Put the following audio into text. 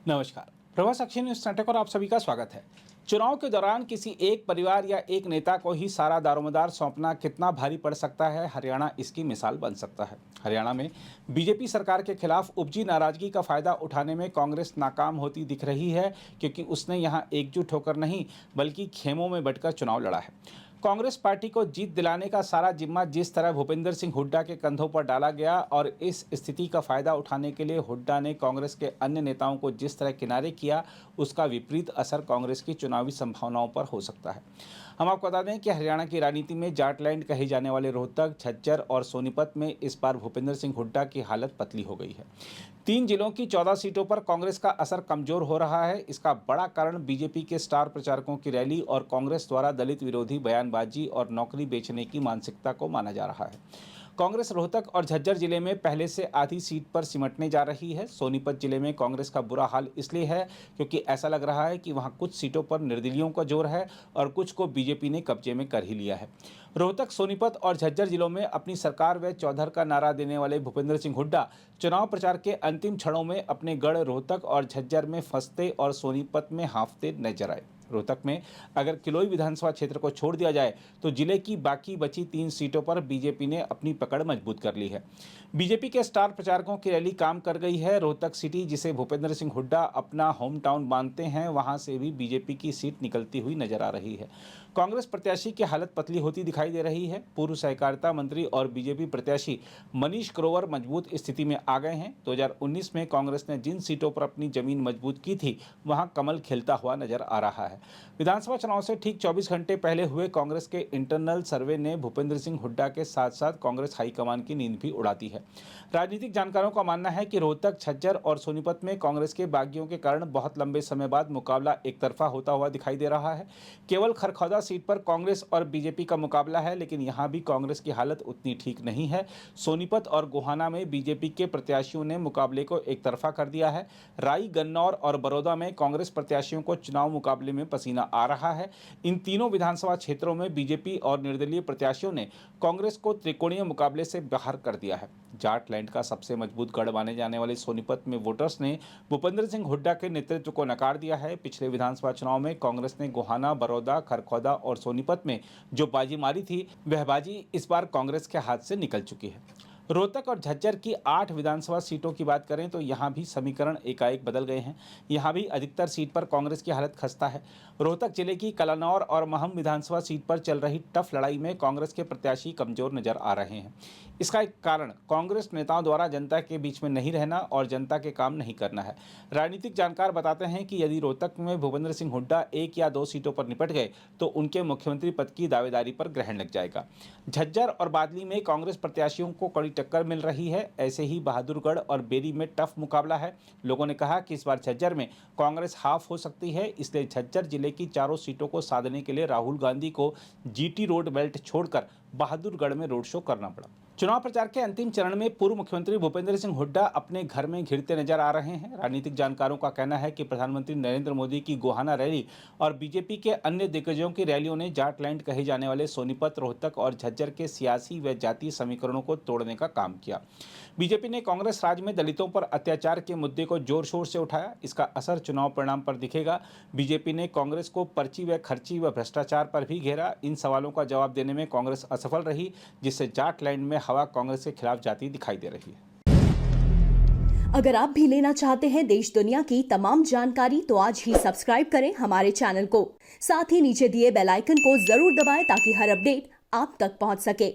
नमस्कार। प्रभा साक्षी न्यूज नाटक और आप सभी का स्वागत है। चुनाव के दौरान किसी एक परिवार या एक नेता को ही सारा दारोमदार सौंपना कितना भारी पड़ सकता है, हरियाणा इसकी मिसाल बन सकता है। हरियाणा में बीजेपी सरकार के खिलाफ उपजी नाराजगी का फायदा उठाने में कांग्रेस नाकाम होती दिख रही है, क्योंकि उसने यहां एकजुट होकर नहीं बल्कि खेमों में बंटकर चुनाव लड़ा है। कांग्रेस पार्टी को जीत दिलाने का सारा जिम्मा जिस तरह भूपेंद्र सिंह हुड्डा के कंधों पर डाला गया और इस स्थिति का फायदा उठाने के लिए हुड्डा ने कांग्रेस के अन्य नेताओं को जिस तरह किनारे किया, उसका विपरीत असर कांग्रेस की चुनावी संभावनाओं पर हो सकता है। हम आपको बता दें कि हरियाणा की राजनीति में जाटलैंड कहे जाने वाले रोहतक, झज्जर और सोनीपत में इस बार भूपेंद्र सिंह हुड्डा की हालत पतली हो गई है। 3 जिलों की 14 सीटों पर कांग्रेस का असर कमजोर हो रहा है। इसका बड़ा कारण बीजेपी के स्टार प्रचारकों की रैली और कांग्रेस द्वारा दलित विरोधी बयानबाजी और नौकरी बेचने की मानसिकता को माना जा रहा है। कांग्रेस रोहतक और झज्जर जिले में पहले से आधी सीट पर सिमटने जा रही है। सोनीपत जिले में कांग्रेस का बुरा हाल इसलिए है क्योंकि ऐसा लग रहा है कि वहां कुछ सीटों पर निर्दलीयों का जोर है और कुछ को बीजेपी ने कब्जे में कर ही लिया है। रोहतक, सोनीपत और झज्जर जिलों में अपनी सरकार व चौधर का नारा देने वाले भूपेंद्र सिंह हुड्डा चुनाव प्रचार के अंतिम क्षणों में अपने गढ़ रोहतक और झज्जर में फंसते और सोनीपत में हांफते नजर आए। रोहतक में अगर किलोई विधानसभा क्षेत्र को छोड़ दिया जाए तो जिले की बाकी बची 3 सीटों पर बीजेपी ने अपनी पकड़ मजबूत कर ली है। बीजेपी के स्टार प्रचारकों की रैली काम कर गई है। रोहतक सिटी, जिसे भूपेंद्र सिंह हुड्डा अपना होम टाउन मानते हैं, वहां से भी बीजेपी की सीट निकलती हुई नजर आ रही है। कांग्रेस प्रत्याशी की हालत पतली होती दिखाई दे रही है। पूर्व सहकारिता मंत्री और बीजेपी प्रत्याशी मनीष ग्रोवर मजबूत स्थिति में आ गए हैं। 2019 में कांग्रेस ने जिन सीटों पर अपनी जमीन मजबूत की थी, वहां कमल खिलता हुआ नजर आ रहा है। विधानसभा चुनाव से ठीक 24 घंटे पहले हुए कांग्रेस के इंटरनल सर्वे ने भूपेंद्र सिंह हुड्डा के साथ साथ कांग्रेस हाईकमान की नींद भी उड़ा दी है। राजनीतिक जानकारों का मानना है कि रोहतक, झज्जर और सोनीपत में कांग्रेस के बागियों के कारण बहुत लंबे समय बाद मुकाबला एक तरफा होता हुआ दिखाई दे रहा है। केवल खरखौदा सीट पर कांग्रेस और बीजेपी का मुकाबला है, लेकिन यहां भी कांग्रेस की हालत उतनी ठीक नहीं है। सोनीपत और गोहाना में बीजेपी के प्रत्याशियों ने मुकाबले को एक तरफा कर दिया है। राई, गन्नौर और बड़ौदा में कांग्रेस प्रत्याशियों को चुनाव मुकाबले में पसीना आ रहा है। इन तीनों विधानसभा क्षेत्रों में बीजेपी और निर्दलीय प्रत्याशियों ने कांग्रेस को त्रिकोणीय मुकाबले से बाहर कर दिया है। जाटलैंड का सबसे मजबूत गढ़ माने जाने वाले सोनीपत में वोटर्स ने भूपेंद्र सिंह हुड्डा के नेतृत्व को नकार दिया है। पिछले विधानसभा चुनाव में कांग्रेस ने गोहाना, बड़ौदा, खरखौदा और सोनीपत में जो बाजी मारी थी, वह बाजी इस बार कांग्रेस के हाथ से निकल चुकी है। रोहतक और झज्जर की 8 विधानसभा सीटों की बात करें तो यहां भी समीकरण एकाएक बदल गए हैं। यहां भी अधिकतर सीट पर कांग्रेस की हालत खस्ता है। रोहतक जिले की कलानौर और महम विधानसभा सीट पर चल रही टफ लड़ाई में कांग्रेस के प्रत्याशी कमजोर नजर आ रहे हैं। इसका एक कारण कांग्रेस नेताओं द्वारा जनता के बीच में नहीं रहना और जनता के काम नहीं करना है। राजनीतिक जानकार बताते हैं कि यदि रोहतक में भूपेंद्र सिंह हुड्डा 1 या 2 सीटों पर निपट गए तो उनके मुख्यमंत्री पद की दावेदारी पर ग्रहण लग जाएगा। झज्जर और बादली में कांग्रेस प्रत्याशियों को कड़ी टक्कर मिल रही है। ऐसे ही बहादुरगढ़ और बेरी में टफ मुकाबला है। लोगों ने कहा कि इस बार झज्जर में कांग्रेस हाफ हो सकती है, इसलिए झज्जर जिले की चारों सीटों को साधने के लिए राहुल गांधी को जीटी रोड बेल्ट छोड़कर बहादुरगढ़ में रोड शो करना पड़ा। चुनाव प्रचार के अंतिम चरण में पूर्व मुख्यमंत्री भूपेंद्र सिंह हुड्डा अपने घर में घिरते नजर आ रहे हैं। राजनीतिक जानकारों का कहना है कि प्रधानमंत्री नरेंद्र मोदी की गोहाना रैली और बीजेपी के अन्य दिग्गजों की रैलियों ने जाटलैंड कहे जाने वाले सोनीपत, रोहतक और झज्जर के सियासी व जातीय समीकरणों को तोड़ने का काम किया। बीजेपी ने कांग्रेस राज में दलितों पर अत्याचार के मुद्दे को जोर शोर से उठाया। इसका असर चुनाव परिणाम पर दिखेगा। बीजेपी ने कांग्रेस को पर्ची व खर्ची व भ्रष्टाचार पर भी घेरा। इन सवालों का जवाब देने में कांग्रेस असफल रही, जिससे जाटलैंड में हवा कांग्रेस के खिलाफ जाती दिखाई दे रही है। अगर आप भी लेना चाहते हैं देश दुनिया की तमाम जानकारी तो आज ही सब्सक्राइब करें हमारे चैनल को। साथ ही नीचे दिए बेल आइकन को जरूर दबाएं ताकि हर अपडेट आप तक पहुंच सके।